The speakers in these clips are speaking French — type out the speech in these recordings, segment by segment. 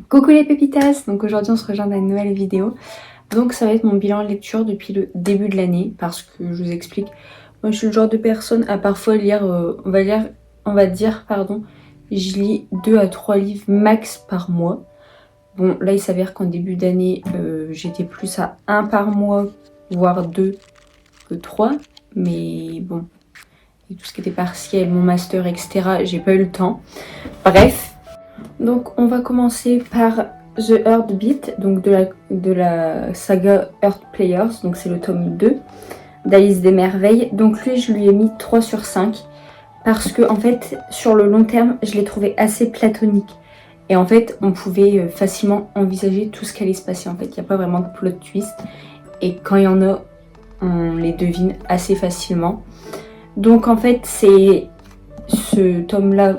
Coucou les pépitas, donc aujourd'hui on se rejoint dans une nouvelle vidéo. Donc ça va être mon bilan lecture depuis le début de l'année parce que je vous explique, moi je suis le genre de personne à parfois lire, on va dire, je lis 2 à 3 livres max par mois. Bon là il s'avère qu'en début d'année j'étais plus à 1 par mois, voire 2 que 3, mais bon, avec tout ce qui était partiel, mon master, etc., j'ai pas eu le temps. Bref. Donc on va commencer par The Heartbeat, donc de la saga Earth Players, donc c'est le tome 2 d'Alice des Merveilles. Donc lui je lui ai mis 3 sur 5 parce que en fait sur le long terme je l'ai trouvé assez platonique. Et en fait on pouvait facilement envisager tout ce qui allait se passer. En fait il n'y a pas vraiment de plot twist et quand il y en a on les devine assez facilement. Donc en fait c'est ce tome là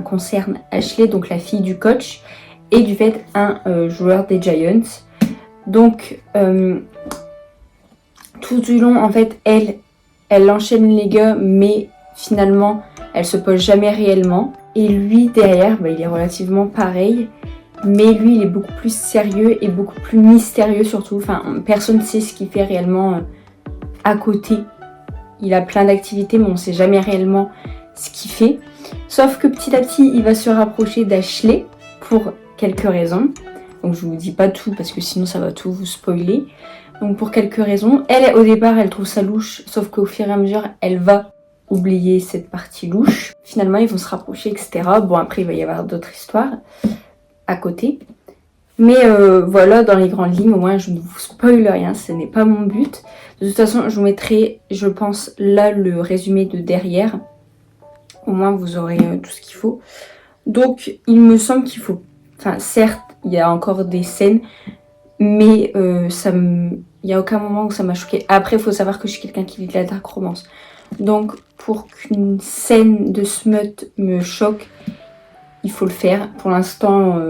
concerne Ashley, donc la fille du coach, et du fait un joueur des Giants. Donc tout du long en fait elle enchaîne les gars, mais finalement elle se pose jamais réellement. Et lui derrière il est relativement pareil, mais lui il est beaucoup plus sérieux et beaucoup plus mystérieux surtout. Enfin personne ne sait ce qu'il fait réellement à côté. Il a plein d'activités mais on ne sait jamais réellement ce qu'il fait. Sauf que petit à petit, il va se rapprocher d'Ashley pour quelques raisons. Donc je vous dis pas tout parce que sinon ça va tout vous spoiler. Donc pour quelques raisons. Elle, au départ, elle trouve ça louche. Sauf qu'au fur et à mesure, elle va oublier cette partie louche. Finalement, ils vont se rapprocher, etc. Bon, après, il va y avoir d'autres histoires à côté. Mais voilà, dans les grandes lignes, au moins, je ne vous spoile rien. Ce n'est pas mon but. De toute façon, je vous mettrai, je pense, là, le résumé de derrière. Au moins vous aurez tout ce qu'il faut. Donc il me semble qu'il faut... Enfin certes il y a encore des scènes, mais il n'y a aucun moment où ça m'a choquée. Après il faut savoir que je suis quelqu'un qui lit de la dark romance. Donc pour qu'une scène de smut me choque, il faut le faire. Pour l'instant,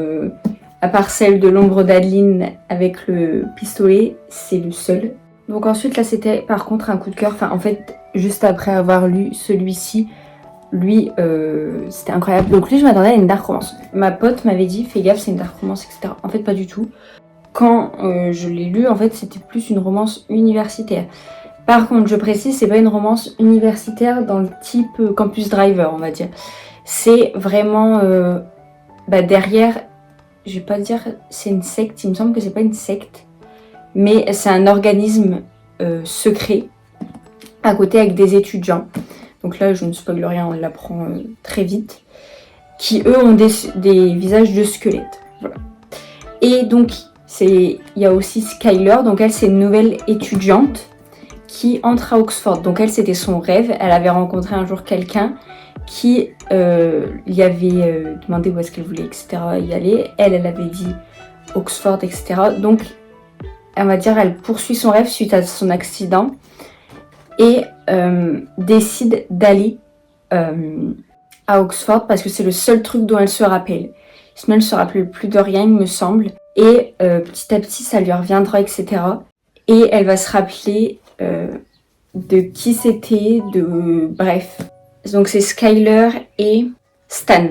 à part celle de l'ombre d'Adeline avec le pistolet, c'est le seul. Donc ensuite là c'était par contre un coup de cœur. Enfin en fait juste après avoir lu celui-ci, lui c'était incroyable. Donc lui je m'attendais à une dark romance. Ma pote m'avait dit fais gaffe c'est une dark romance, etc. En fait pas du tout. Quand je l'ai lu en fait c'était plus une romance universitaire. Par contre je précise c'est pas une romance universitaire dans le type Campus Driver on va dire. C'est vraiment derrière, je vais pas dire c'est une secte, il me semble que c'est pas une secte, mais c'est un organisme secret à côté avec des étudiants. Donc là, je ne spoil rien, on l'apprend très vite. Qui, eux, ont des visages de squelettes. Voilà. Et donc, il y a aussi Skyler. Donc elle, c'est une nouvelle étudiante qui entre à Oxford. Donc elle, c'était son rêve. Elle avait rencontré un jour quelqu'un qui lui avait demandé où est-ce qu'elle voulait, etc. y aller. Elle avait dit Oxford, etc. Donc, on va dire, elle poursuit son rêve suite à son accident. Et décide d'aller à Oxford parce que c'est le seul truc dont elle se rappelle. Sinon elle se rappelle plus de rien il me semble. Et petit à petit ça lui reviendra, etc. Et elle va se rappeler de qui c'était, bref. Donc c'est Skyler et Stan.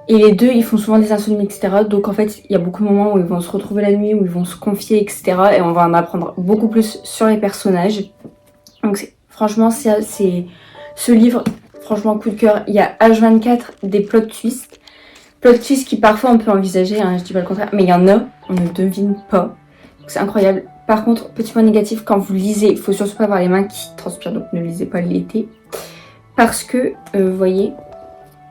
Et les deux ils font souvent des insomnies, etc. Donc en fait il y a beaucoup de moments où ils vont se retrouver la nuit, où ils vont se confier, etc. Et on va en apprendre beaucoup plus sur les personnages. Donc franchement, c'est ce livre, franchement coup de cœur. Il y a H24 des plot twists. Plot twists qui parfois on peut envisager, hein, je dis pas le contraire, mais il y en a, on ne devine pas. C'est incroyable. Par contre, petit point négatif, quand vous lisez, il faut surtout pas avoir les mains qui transpirent, donc ne lisez pas l'été. Parce que, vous voyez,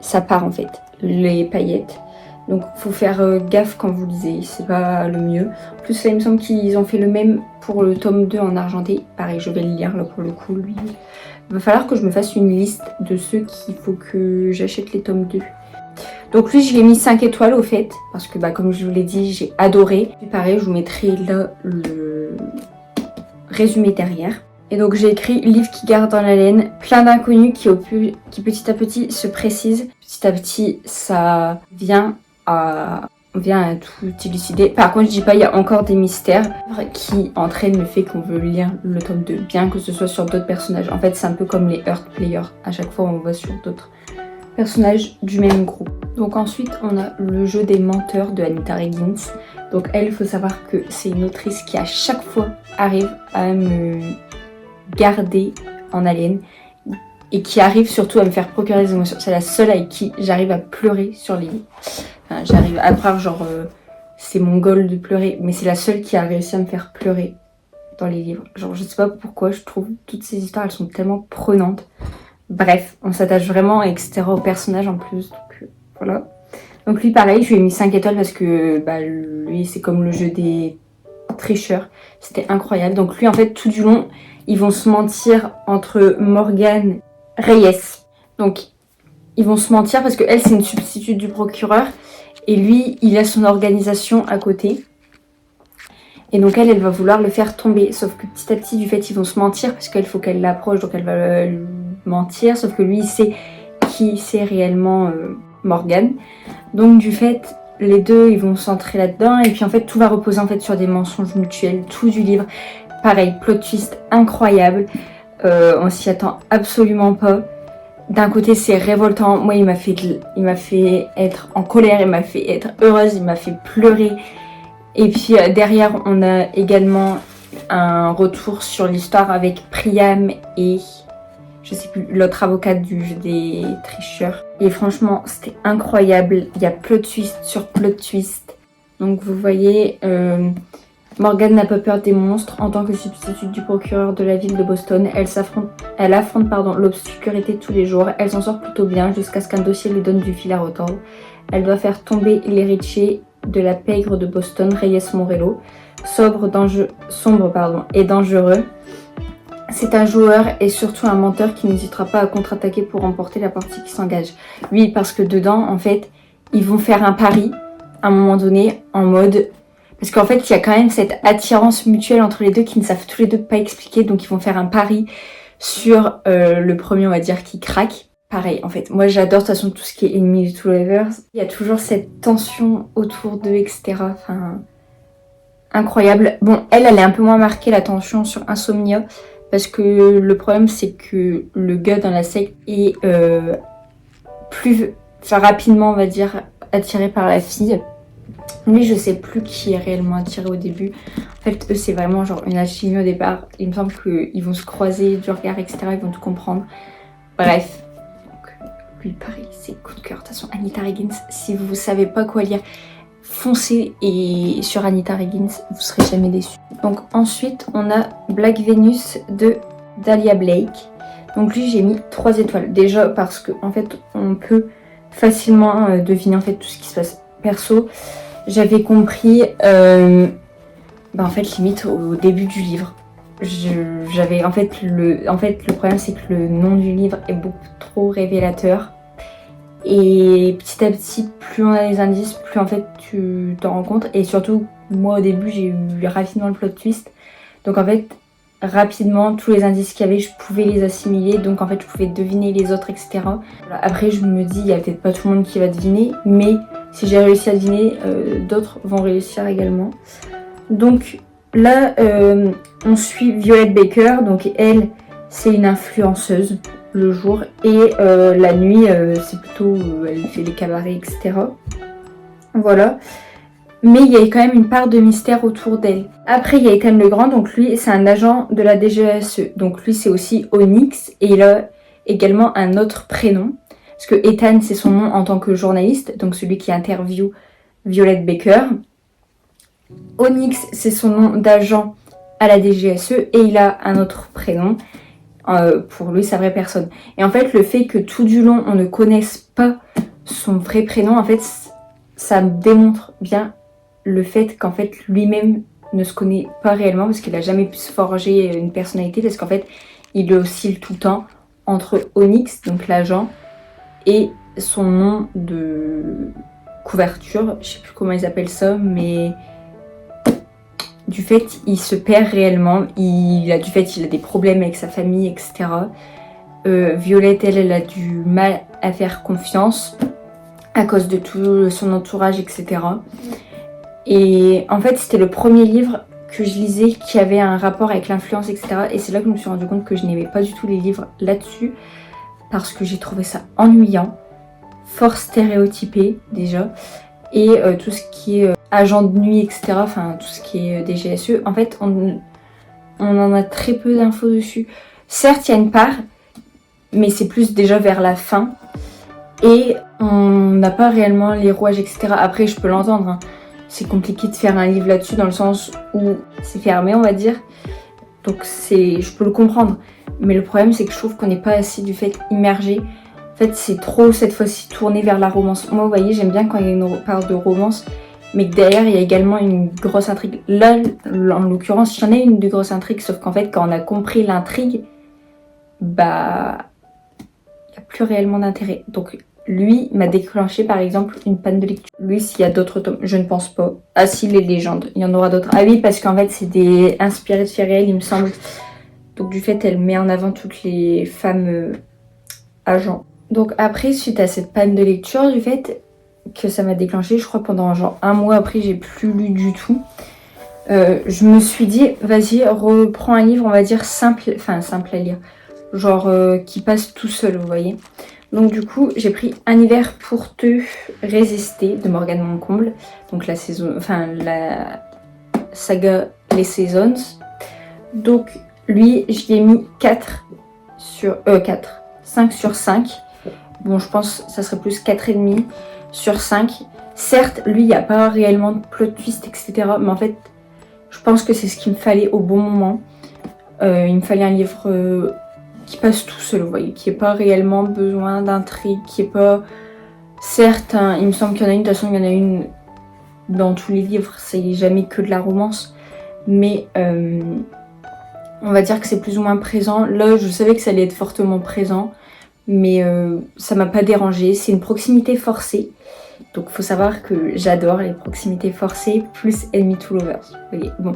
ça part en fait, les paillettes. Donc faut faire gaffe quand vous lisez, c'est pas le mieux. En plus là il me semble qu'ils ont fait le même pour le tome 2 en argenté. Pareil je vais le lire là pour le coup lui. Il va falloir que je me fasse une liste de ceux qu'il faut que j'achète les tomes 2. Donc lui je l'ai mis 5 étoiles au fait. Parce que comme je vous l'ai dit j'ai adoré. Et pareil je vous mettrai là le résumé derrière. Et donc j'ai écrit livre qui garde dans la laine, plein d'inconnus qui petit à petit se précisent. Petit à petit ça vient à tout élucider. Par contre je dis pas il y a encore des mystères qui entraînent le fait qu'on veut lire le tome 2, bien que ce soit sur d'autres personnages. En fait c'est un peu comme les Earth Players, à chaque fois on va sur d'autres personnages du même groupe. Donc ensuite, on a Le jeu des menteurs de Anita Higgins. Donc elle, il faut savoir que c'est une autrice qui à chaque fois arrive à me garder en haleine et qui arrive surtout à me faire procurer des émotions. C'est la seule avec qui j'arrive à pleurer sur les livres. Enfin, j'arrive à part genre c'est mon goal de pleurer, mais c'est la seule qui a réussi à me faire pleurer dans les livres. Genre je sais pas pourquoi, je trouve toutes ces histoires elles sont tellement prenantes. Bref, on s'attache vraiment etc. au personnage en plus. Donc voilà. Donc lui pareil, je lui ai mis 5 étoiles parce que lui c'est comme le jeu des tricheurs. C'était incroyable. Donc lui en fait tout du long, ils vont se mentir entre Morgane Reyes. Donc ils vont se mentir parce que elle c'est une substitute du procureur et lui il a son organisation à côté. Et donc elle va vouloir le faire tomber. Sauf que petit à petit du fait ils vont se mentir parce qu'il faut qu'elle l'approche donc elle va lui mentir. Sauf que lui il sait qui c'est réellement Morgane. Donc du fait les deux ils vont s'entrer là-dedans et puis en fait tout va reposer en fait sur des mensonges mutuels. Tout du livre pareil, plot twist incroyable. On s'y attend absolument pas. D'un côté c'est révoltant, moi il m'a fait être en colère, il m'a fait être heureuse, il m'a fait pleurer. Et puis derrière on a également un retour sur l'histoire avec Priam et je sais plus l'autre avocate du jeu des tricheurs. Et franchement c'était incroyable, il y a plot twist sur plot twist. Donc vous voyez Morgane n'a pas peur des monstres. En tant que substitute du procureur de la ville de Boston, elle affronte l'obscurité tous les jours. Elle s'en sort plutôt bien jusqu'à ce qu'un dossier lui donne du fil à retordre. Elle doit faire tomber l'héritier de la pègre de Boston, Reyes Morello, sombre et dangereux. C'est un joueur et surtout un menteur qui n'hésitera pas à contre-attaquer pour remporter la partie qui s'engage. Oui, parce que dedans, en fait, ils vont faire un pari à un moment donné en mode... Parce qu'en fait, il y a quand même cette attirance mutuelle entre les deux qui ne savent tous les deux pas expliquer. Donc, ils vont faire un pari sur le premier, on va dire, qui craque. Pareil, en fait, moi, j'adore de toute façon tout ce qui est Enemy to Lovers. Il y a toujours cette tension autour d'eux, etc. Enfin, incroyable. Bon, elle est un peu moins marquée, la tension sur Insomnia. Parce que le problème, c'est que le gars dans la secte est rapidement, on va dire, attiré par la fille. Lui, je sais plus qui est réellement attiré au début. En fait, eux, c'est vraiment genre une alchimie au départ. Il me semble qu'ils vont se croiser du regard, etc. Ils vont tout comprendre. Bref. Donc, lui, pareil, c'est coup de cœur. De toute façon, Anita Higgins, si vous savez pas quoi lire, foncez et sur Anita Higgins, vous serez jamais déçus. Donc ensuite, on a Black Venus de Dahlia Blake. Donc lui, j'ai mis 3 étoiles. Déjà parce que en fait, on peut facilement deviner en fait tout ce qui se passe. Perso, j'avais compris, en fait, limite au début du livre. Le problème c'est que le nom du livre est beaucoup trop révélateur. Et petit à petit, plus on a les indices, plus en fait tu t'en rends compte. Et surtout, moi au début, j'ai eu rapidement le plot twist. Donc en fait, rapidement, tous les indices qu'il y avait, je pouvais les assimiler. Donc en fait, je pouvais deviner les autres, etc. Voilà. Après, je me dis, il n'y a peut-être pas tout le monde qui va deviner. Mais si j'ai réussi à deviner, d'autres vont réussir également. Donc là, on suit Violet Baker. Donc elle, c'est une influenceuse le jour. Et la nuit, c'est plutôt... elle fait des cabarets, etc. Voilà. Mais il y a quand même une part de mystère autour d'elle. Après, il y a Ethan Legrand, donc lui, c'est un agent de la DGSE. Donc lui, c'est aussi Onyx, et il a également un autre prénom. Parce que Ethan, c'est son nom en tant que journaliste, donc celui qui interviewe Violet Baker. Onyx, c'est son nom d'agent à la DGSE, et il a un autre prénom. Pour lui, sa vraie personne. Et en fait, le fait que tout du long, on ne connaisse pas son vrai prénom, en fait, ça démontre bien le fait qu'en fait lui-même ne se connaît pas réellement parce qu'il n'a jamais pu se forger une personnalité parce qu'en fait il oscille tout le temps entre Onyx, donc l'agent, et son nom de couverture, je sais plus comment ils appellent ça, mais du fait il se perd réellement, il a des problèmes avec sa famille, etc. Violette, elle a du mal à faire confiance à cause de tout son entourage, etc. Et en fait, c'était le premier livre que je lisais qui avait un rapport avec l'influence, etc. Et c'est là que je me suis rendu compte que je n'aimais pas du tout les livres là-dessus parce que j'ai trouvé ça ennuyant. fort stéréotypé déjà. Et tout ce qui est agent de nuit, etc. Enfin, tout ce qui est DGSE. En fait, on en a très peu d'infos dessus. Certes, il y a une part, mais c'est plus déjà vers la fin. Et on n'a pas réellement les rouages, etc. Après, je peux l'entendre. Hein. C'est compliqué de faire un livre là-dessus dans le sens où c'est fermé, on va dire. Donc je peux le comprendre. Mais le problème, c'est que je trouve qu'on n'est pas assez du fait immergé. En fait, c'est trop cette fois-ci tourné vers la romance. Moi, vous voyez, j'aime bien quand il y a une part de romance, mais que derrière, il y a également une grosse intrigue. Là, en l'occurrence, j'en ai une de grosse intrigue, sauf qu'en fait, quand on a compris l'intrigue, bah, il n'y a plus réellement d'intérêt. Donc, lui m'a déclenché, par exemple, une panne de lecture. Lui, s'il y a d'autres tomes, je ne pense pas. Ah si, les légendes, il y en aura d'autres. Ah oui, parce qu'en fait, c'est des inspirés de faits réels, il me semble. Donc, du fait, elle met en avant toutes les femmes agents. Donc après, suite à cette panne de lecture, du fait que ça m'a déclenché, je crois pendant genre un mois après, j'ai plus lu du tout. Je me suis dit, vas-y, reprends un livre, on va dire simple à lire. Genre qui passe tout seul, vous voyez. Donc du coup, j'ai pris Un hiver pour te résister de Morgane Moncomble. Donc la saga Les Seasons. Donc lui, je l'ai mis 5 sur 5. Bon, je pense que ça serait plus 4,5 sur 5. Certes, lui, il n'y a pas réellement de plot twist, etc. Mais en fait, je pense que c'est ce qu'il me fallait au bon moment. Il me fallait un livre qui passe tout seul, vous voyez, qui n'ait pas réellement besoin d'intrigue, qui n'est pas... Certes, hein, il me semble qu'il y en a une, de toute façon, il y en a une dans tous les livres, c'est jamais que de la romance. Mais on va dire que c'est plus ou moins présent. Là, je savais que ça allait être fortement présent. Mais ça m'a pas dérangé. C'est une proximité forcée. Donc il faut savoir que j'adore les proximités forcées plus Enemy to Lovers. Vous voyez. Bon,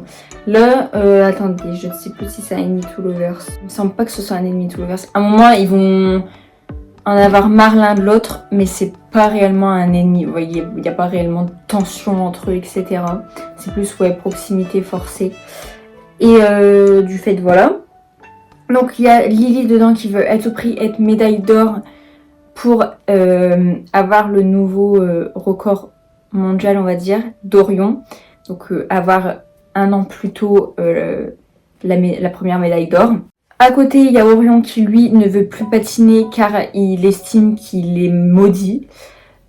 là, attendez, je ne sais plus si c'est un Enemy to Lovers. Il me semble pas que ce soit un Enemy to Lovers. À un moment, ils vont en avoir marre l'un de l'autre, mais c'est pas réellement un ennemi. Vous voyez, il n'y a pas réellement de tension entre eux, etc. C'est plus, ouais, proximité forcée. Et du fait, voilà. Donc il y a Lily dedans qui veut à tout prix être médaille d'or pour avoir le nouveau record mondial, on va dire, d'Orion. Donc avoir un an plus tôt la première médaille d'or. À côté, il y a Orion qui lui ne veut plus patiner car il estime qu'il est maudit.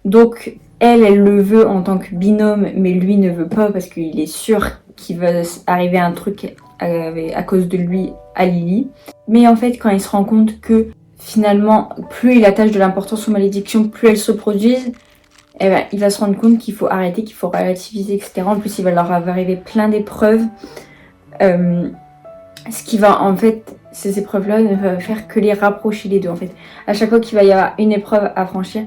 Donc elle le veut en tant que binôme, mais lui ne veut pas parce qu'il est sûr qu'il va arriver un truc à cause de lui à Lily. Mais en fait, quand il se rend compte que finalement, plus il attache de l'importance aux malédictions, plus elles se produisent, eh ben, il va se rendre compte qu'il faut arrêter, qu'il faut relativiser, etc. En plus, il va leur arriver plein d'épreuves. Ce qui va, en fait, ces épreuves-là ne va faire que les rapprocher les deux. En fait, à chaque fois qu'il va y avoir une épreuve à franchir,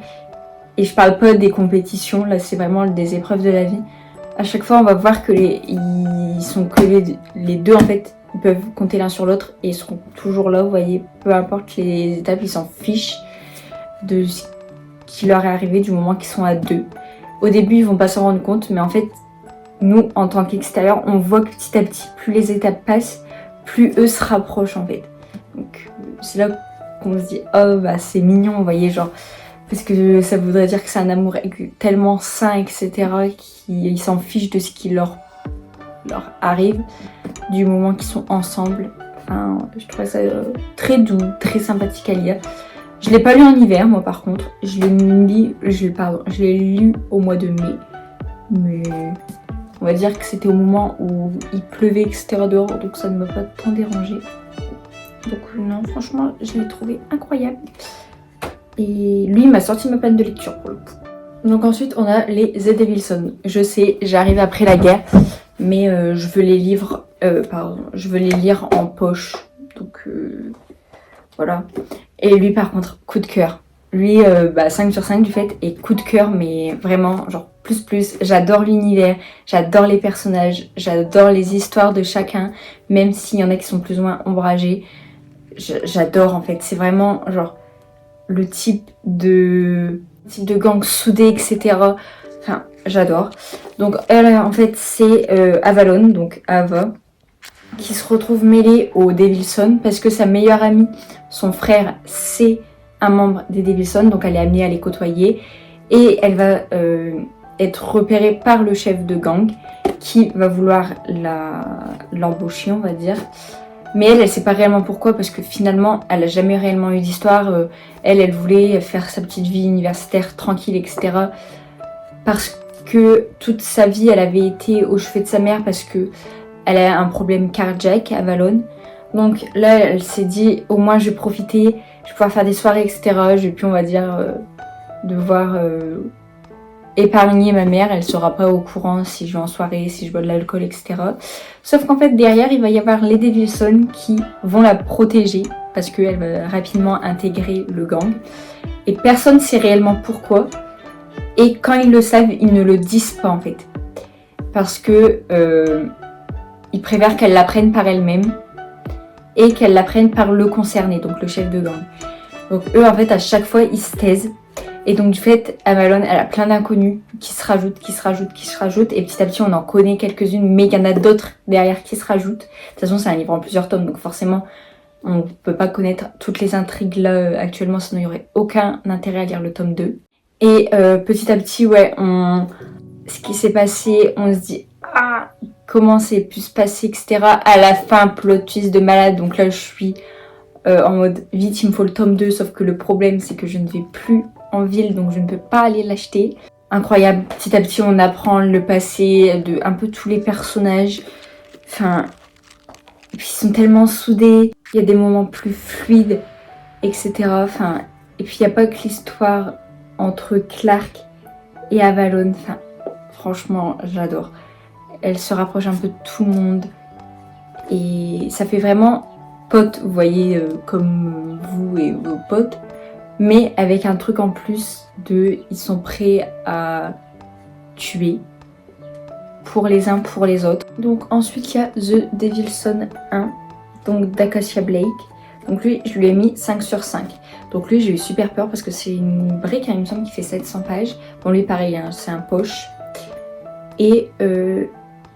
et je parle pas des compétitions, là c'est vraiment des épreuves de la vie, à chaque fois on va voir que ils sont que les deux en fait, ils peuvent compter l'un sur l'autre et ils seront toujours là, vous voyez, peu importe les étapes, ils s'en fichent de ce qui leur est arrivé du moment qu'ils sont à deux. Au début ils vont pas s'en rendre compte, mais en fait nous en tant qu'extérieur on voit que petit à petit plus les étapes passent, plus eux se rapprochent en fait. Donc c'est là qu'on se dit oh bah c'est mignon, vous voyez, genre parce que ça voudrait dire que c'est un amour tellement sain, etc., qu'ils s'en fichent de ce qui leur arrive du moment qu'ils sont ensemble. Enfin, je trouve ça très doux, très sympathique à lire. Je l'ai pas lu en hiver, moi par contre. Je l'ai lu au mois de mai. Mais on va dire que c'était au moment où il pleuvait, etc. dehors, donc ça ne m'a pas tant dérangé. Donc non, franchement, je l'ai trouvé incroyable. Et lui m'a sorti ma panne de lecture pour le coup. Donc ensuite on a les Z. Wilson. Je sais, j'arrive après la guerre, mais je veux les lire en poche. Donc voilà. Et lui par contre, coup de cœur. Lui 5 sur 5 du fait, et coup de cœur, mais vraiment genre plus. J'adore l'univers, j'adore les personnages, j'adore les histoires de chacun, même s'il y en a qui sont plus ou moins ombragés. J'adore en fait, c'est vraiment genre le type de gang soudé, etc. Enfin, j'adore. Donc elle, en fait, c'est Avalon, donc Ava, qui se retrouve mêlée au Devilson parce que sa meilleure amie, son frère, c'est un membre des Devilson, donc elle est amenée à les côtoyer et elle va être repérée par le chef de gang qui va vouloir l'embaucher, on va dire. Mais elle sait pas réellement pourquoi, parce que finalement elle a jamais réellement eu d'histoire. Elle voulait faire sa petite vie universitaire tranquille, etc. Parce que toute sa vie elle avait été au chevet de sa mère parce que elle a un problème cardiaque, Avalon. Donc là elle s'est dit au moins je vais profiter, je vais pouvoir faire des soirées, etc. Je vais plus, on va dire, devoir épargner ma mère, elle sera pas au courant si je vais en soirée, si je bois de l'alcool, etc. Sauf qu'en fait derrière il va y avoir les Devilson qui vont la protéger parce qu'elle va rapidement intégrer le gang et personne ne sait réellement pourquoi, et quand ils le savent ils ne le disent pas en fait parce que ils préfèrent qu'elle l'apprenne par elle-même et qu'elle l'apprenne par le concerné, donc le chef de gang. Donc eux en fait à chaque fois ils se taisent. Et donc du fait, Avalon, elle a plein d'inconnus qui se rajoutent, et petit à petit on en connaît quelques-unes, mais il y en a d'autres derrière qui se rajoutent. De toute façon c'est un livre en plusieurs tomes, donc forcément on ne peut pas connaître toutes les intrigues là actuellement, sinon il n'y aurait aucun intérêt à lire le tome 2. Et petit à petit, ouais, ce qui s'est passé, on se dit ah, comment c'est pu se passer, etc. À la fin, plot twist de malade, donc là je suis en mode vite il me faut le tome 2, sauf que le problème c'est que je ne vais plus en ville, donc je ne peux pas aller l'acheter. Incroyable, petit à petit on apprend le passé de un peu tous les personnages. Enfin, et puis ils sont tellement soudés, il y a des moments plus fluides, etc. Enfin, et puis il n'y a pas que l'histoire entre Clark et Avalon. Enfin, franchement, j'adore. Elle se rapproche un peu de tout le monde et ça fait vraiment potes, vous voyez, comme vous et vos potes. Mais avec un truc en plus de ils sont prêts à tuer pour les uns pour les autres. Donc ensuite il y a The Devilson 1, donc d'Acacia Blake. Donc lui je lui ai mis 5 sur 5. Donc lui j'ai eu super peur parce que c'est une brique, hein, il me semble, qui fait 700 pages. Bon lui pareil, hein, c'est un poche. Et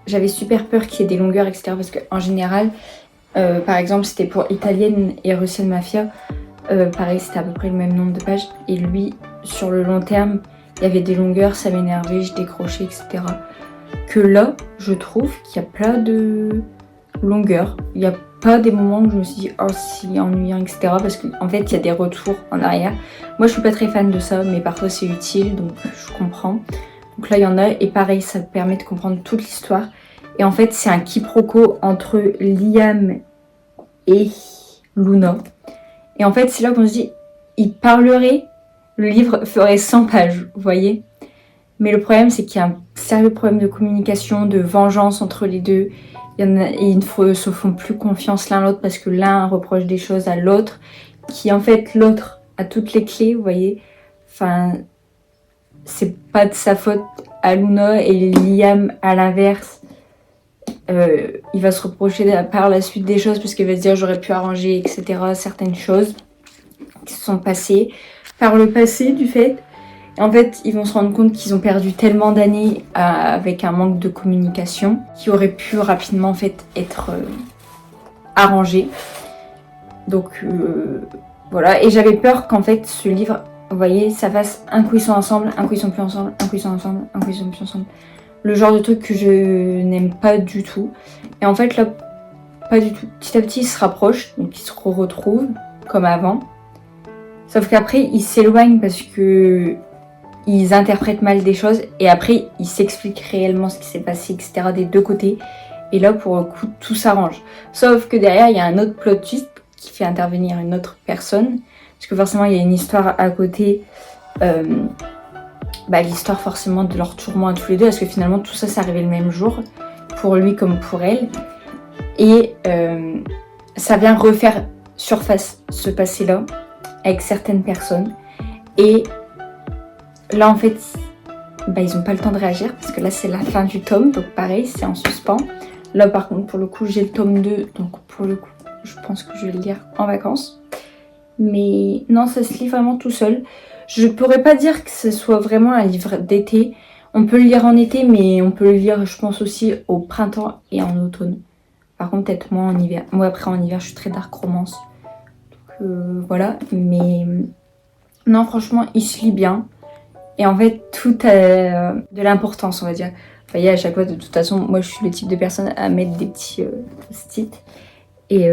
j'avais super peur qu'il y ait des longueurs, etc. Parce qu'en général, par exemple c'était pour Italienne et Russian Mafia. Pareil, c'était à peu près le même nombre de pages. Et lui, sur le long terme, il y avait des longueurs, ça m'énervait, je décrochais, etc. Que là, je trouve qu'il y a plein de longueurs. Il n'y a pas des moments où je me suis dit, oh, c'est ennuyant, etc. Parce qu'en fait, il y a des retours en arrière. Moi, je suis pas très fan de ça, mais parfois c'est utile, donc je comprends. Donc là, il y en a. Et pareil, ça permet de comprendre toute l'histoire. Et en fait, c'est un quiproquo entre Liam et Luna. Et en fait, c'est là qu'on se dit, il parlerait, le livre ferait 100 pages, vous voyez. Mais le problème, c'est qu'il y a un sérieux problème de communication, de vengeance entre les deux. Il y en a, et ils ne se font plus confiance l'un l'autre parce que l'un reproche des choses à l'autre, qui en fait, l'autre a toutes les clés, vous voyez. Enfin, c'est pas de sa faute à Luna, et Liam, à l'inverse, il va se reprocher par la suite des choses parce qu'il va se dire j'aurais pu arranger, etc. certaines choses qui se sont passées par le passé du fait. Et en fait, ils vont se rendre compte qu'ils ont perdu tellement d'années avec un manque de communication qui aurait pu rapidement en fait être arrangé. Donc voilà, et j'avais peur qu'en fait ce livre, vous voyez, ça fasse un coup ils sont ensemble, un coup ils sont plus ensemble, un coup ils sont ensemble, un coup ils sont plus ensemble. Le genre de truc que je n'aime pas du tout. Et en fait là, pas du tout. Petit à petit ils se rapprochent, donc ils se retrouvent comme avant. Sauf qu'après ils s'éloignent parce que ils interprètent mal des choses. Et après ils s'expliquent réellement ce qui s'est passé, etc. des deux côtés. Et là pour le coup tout s'arrange. Sauf que derrière il y a un autre plot twist qui fait intervenir une autre personne. Parce que forcément il y a une histoire à côté. L'histoire forcément de leur tourment à tous les deux, parce que finalement tout ça arrivait le même jour, pour lui comme pour elle. Et ça vient refaire surface ce passé-là, avec certaines personnes. Et là en fait, ils n'ont pas le temps de réagir, parce que là c'est la fin du tome, donc pareil, c'est en suspens. Là par contre, pour le coup, j'ai le tome 2, donc pour le coup, je pense que je vais le lire en vacances. Mais non, ça se lit vraiment tout seul. Je pourrais pas dire que ce soit vraiment un livre d'été. On peut le lire en été, mais on peut le lire, je pense, aussi au printemps et en automne. Par contre, peut-être moins en hiver. Moi, après, en hiver, je suis très dark romance. Donc, voilà. Mais Non, franchement, il se lit bien. Et en fait, tout a de l'importance, on va dire. Vous voyez, à chaque fois, de toute façon, moi, je suis le type de personne à mettre des petits post-it. Et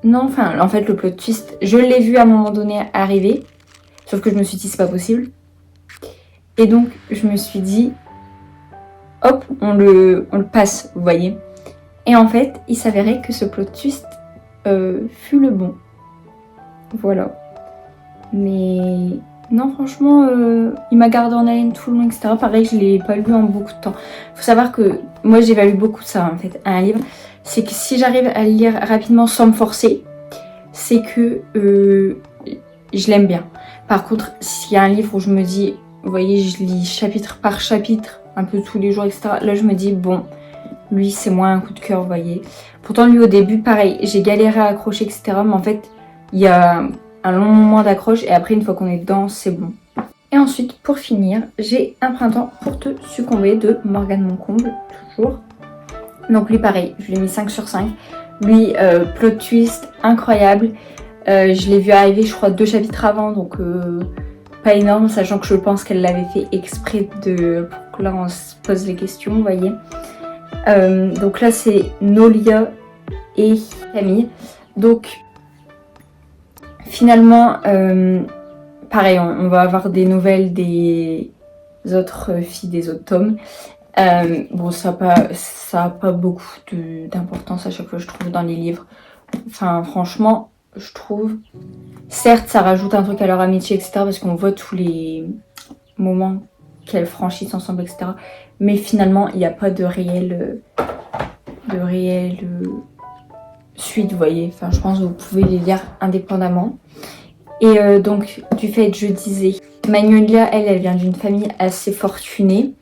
non, enfin, en fait, le plot twist, je l'ai vu à un moment donné arriver. Sauf que je me suis dit, c'est pas possible. Et donc, je me suis dit, hop, on le passe, vous voyez. Et en fait, il s'avérait que ce plot twist fut le bon. Voilà. Mais non, franchement, il m'a gardé en haleine tout le long, etc. Pareil, je l'ai pas lu en beaucoup de temps. Faut savoir que moi, j'évalue beaucoup ça, en fait, à un livre. C'est que si j'arrive à le lire rapidement sans me forcer, c'est que je l'aime bien. Par contre, s'il y a un livre où je me dis, vous voyez, je lis chapitre par chapitre, un peu tous les jours, etc. Là, je me dis, bon, lui, c'est moins un coup de cœur, vous voyez. Pourtant, lui, au début, pareil, j'ai galéré à accrocher, etc. Mais en fait, il y a un long moment d'accroche et après, une fois qu'on est dedans, c'est bon. Et ensuite, pour finir, j'ai Un printemps pour te succomber de Morgane Moncomble, toujours. Donc lui, pareil, je lui ai mis 5 sur 5. Lui, plot twist, incroyable. Je l'ai vu arriver, je crois, 2 chapitres avant, donc pas énorme, sachant que je pense qu'elle l'avait fait exprès pour que là, on se pose les questions, vous voyez. Donc là, c'est Nolia et Camille. Donc, finalement, pareil, on va avoir des nouvelles des autres filles, des autres tomes. Bon, ça a pas beaucoup d'importance à chaque fois, je trouve, dans les livres. Enfin, franchement, je trouve. Certes, ça rajoute un truc à leur amitié, etc. Parce qu'on voit tous les moments qu'elles franchissent ensemble, etc. Mais finalement, il n'y a pas de réelle suite, vous voyez. Enfin, je pense que vous pouvez les lire indépendamment. Et donc, du fait, je disais, Magnolia, elle vient d'une famille assez fortunée.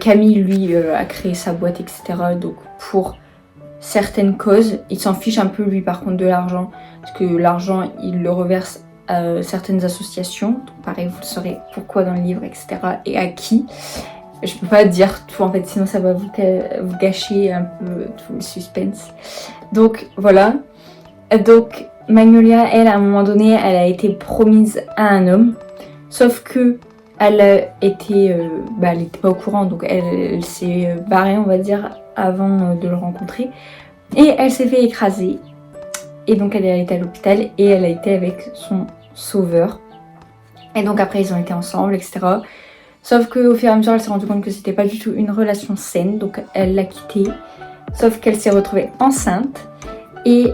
Camille, lui, a créé sa boîte, etc. Donc, pour certaines causes, il s'en fiche un peu, lui, par contre, de l'argent. Parce que l'argent, il le reverse à certaines associations. Donc, pareil, vous le saurez pourquoi dans le livre, etc. Et à qui. Je peux pas dire tout, en fait, sinon ça va vous gâcher un peu tout le suspense. Donc, voilà. Donc, Magnolia, elle, à un moment donné, elle a été promise à un homme. Sauf que elle était, elle n'était pas au courant, donc elle s'est barrée, on va dire, avant de le rencontrer. Et elle s'est fait écraser. Et donc elle a été à l'hôpital et elle a été avec son sauveur. Et donc après ils ont été ensemble, etc. Sauf qu'au fur et à mesure elle s'est rendue compte que c'était pas du tout une relation saine, donc elle l'a quitté. Sauf qu'elle s'est retrouvée enceinte. Et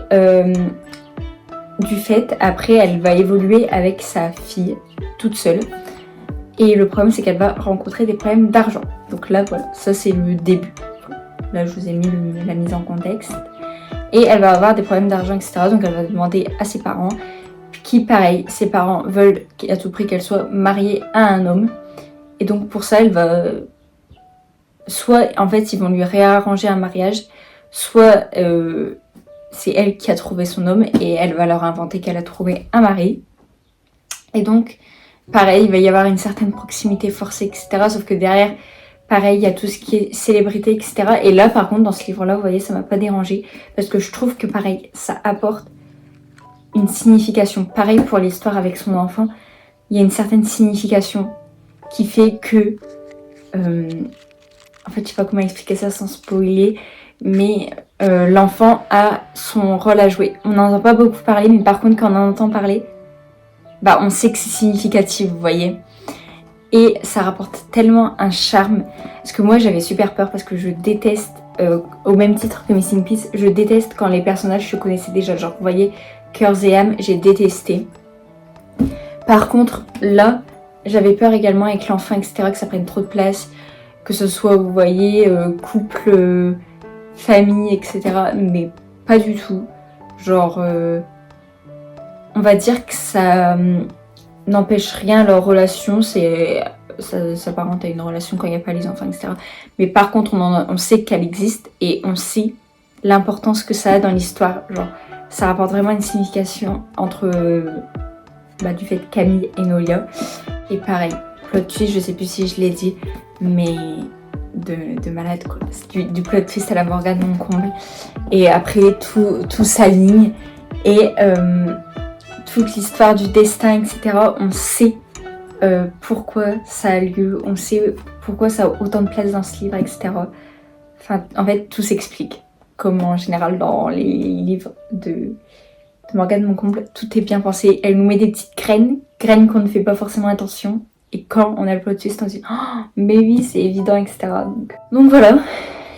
du fait, après elle va évoluer avec sa fille toute seule. Et le problème, c'est qu'elle va rencontrer des problèmes d'argent. Donc là, voilà, ça c'est le début. Là, je vous ai mis la mise en contexte. Et elle va avoir des problèmes d'argent, etc. Donc elle va demander à ses parents, qui, pareil, ses parents veulent à tout prix qu'elle soit mariée à un homme. Et donc pour ça, elle va... Soit, en fait, ils vont lui réarranger un mariage, soit c'est elle qui a trouvé son homme et elle va leur inventer qu'elle a trouvé un mari. Et donc... Pareil, il va y avoir une certaine proximité forcée, etc. Sauf que derrière, pareil, il y a tout ce qui est célébrité, etc. Et là, par contre, dans ce livre-là, vous voyez, ça m'a pas dérangé. Parce que je trouve que, pareil, ça apporte une signification. Pareil pour l'histoire avec son enfant. Il y a une certaine signification qui fait que... en fait, je sais pas comment expliquer ça sans spoiler. Mais l'enfant a son rôle à jouer. On n'en entend pas beaucoup parler, mais par contre, quand on en entend parler... on sait que c'est significatif, vous voyez. Et ça rapporte tellement un charme. Parce que moi, j'avais super peur parce que je déteste, au même titre que Missing Piece, je déteste quand les personnages se connaissaient déjà. Genre, vous voyez, Cœurs et âmes, j'ai détesté. Par contre, là, j'avais peur également avec l'enfant, etc., que ça prenne trop de place. Que ce soit, vous voyez, couple, famille, etc. Mais pas du tout. Genre... on va dire que ça n'empêche rien leur relation, ça s'apparente à une relation quand il n'y a pas les enfants, etc. Mais par contre, on sait qu'elle existe et on sait l'importance que ça a dans l'histoire. Genre, ça rapporte vraiment une signification entre du fait Camille et Nolia. Et pareil, plot twist, je sais plus si je l'ai dit, mais de malade quoi. Du plot twist à la Morgane Moncomble. Et après, tout s'aligne et... toute l'histoire du destin, etc. On sait pourquoi ça a lieu, on sait pourquoi ça a autant de place dans ce livre, etc. Enfin, en fait, tout s'explique. Comme en général dans les livres de Morgane Moncomble, tout est bien pensé. Elle nous met des petites graines qu'on ne fait pas forcément attention. Et quand on a le plot twist, on se dit oh, mais oui, c'est évident, etc. Donc voilà.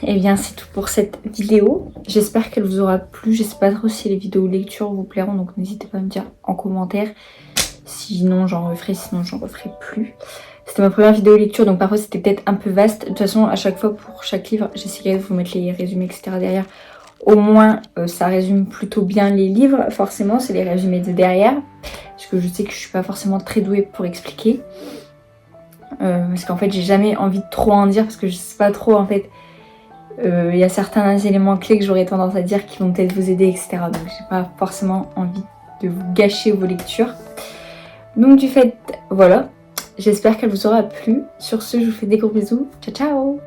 Et bien c'est tout pour cette vidéo. J'espère qu'elle vous aura plu. Je sais pas trop si les vidéos lecture vous plairont, donc n'hésitez pas à me dire en commentaire. Sinon j'en referai, sinon j'en referai plus. C'était ma première vidéo lecture, donc parfois c'était peut-être un peu vaste. De toute façon, à chaque fois pour chaque livre, j'essaierai de vous mettre les résumés, etc. derrière. Au moins, ça résume plutôt bien les livres. Forcément, c'est les résumés de derrière. Parce que je sais que je suis pas forcément très douée pour expliquer. Parce qu'en fait, j'ai jamais envie de trop en dire, parce que je sais pas trop, en fait. Il y a certains éléments clés que j'aurais tendance à dire qui vont peut-être vous aider, etc. Donc j'ai pas forcément envie de vous gâcher vos lectures. Donc du fait, voilà. J'espère qu'elle vous aura plu. Sur ce, je vous fais des gros bisous. Ciao ciao!